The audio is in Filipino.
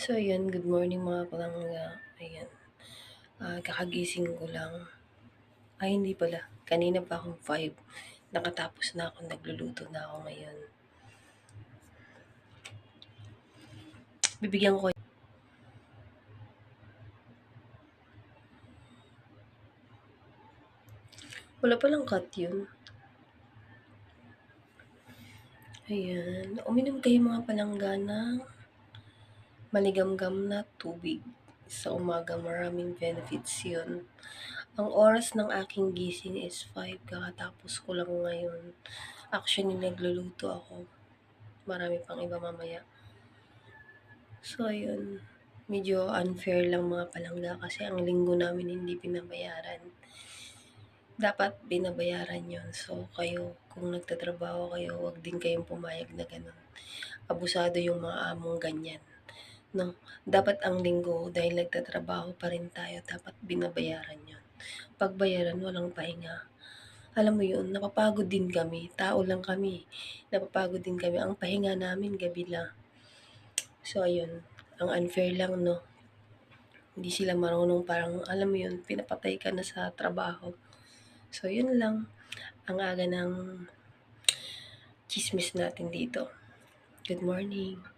So ayan, good morning mga palangga. Ayan, kakagising ko lang. Ay hindi pala, kanina pa akong 5. Nakatapos na ako, nagluluto na ako ngayon. Bibigyan ko wala palang cut yun. Ayan, uminom kayo mga palangga ng maligamgam na tubig. Sa umaga maraming benefits yun. Ang oras ng aking gising is 5, kakatapos ko lang ngayon. Actually, nagluluto ako. Marami pang iba mamaya. So, ayun. Medyo unfair lang mga palangga kasi ang linggo namin hindi binabayaran. Dapat binabayaran yon. So, kayo, kung nagtatrabaho kayo, wag din kayong pumayag na ganun. Abusado yung mga among ganyan. No? Dapat ang linggo, dahil nagtatrabaho pa rin tayo, dapat binabayaran yon. Pagbayaran, walang pahinga. Alam mo yun, napapagod din kami. Tao lang kami. Napapagod din kami. Ang pahinga namin, gabi lang. So, ayun. Ang unfair lang, no? Hindi sila marunong, parang, alam mo yun, pinapatay ka na sa trabaho. So, yun lang. Ang aga ng chismis natin dito. Good morning.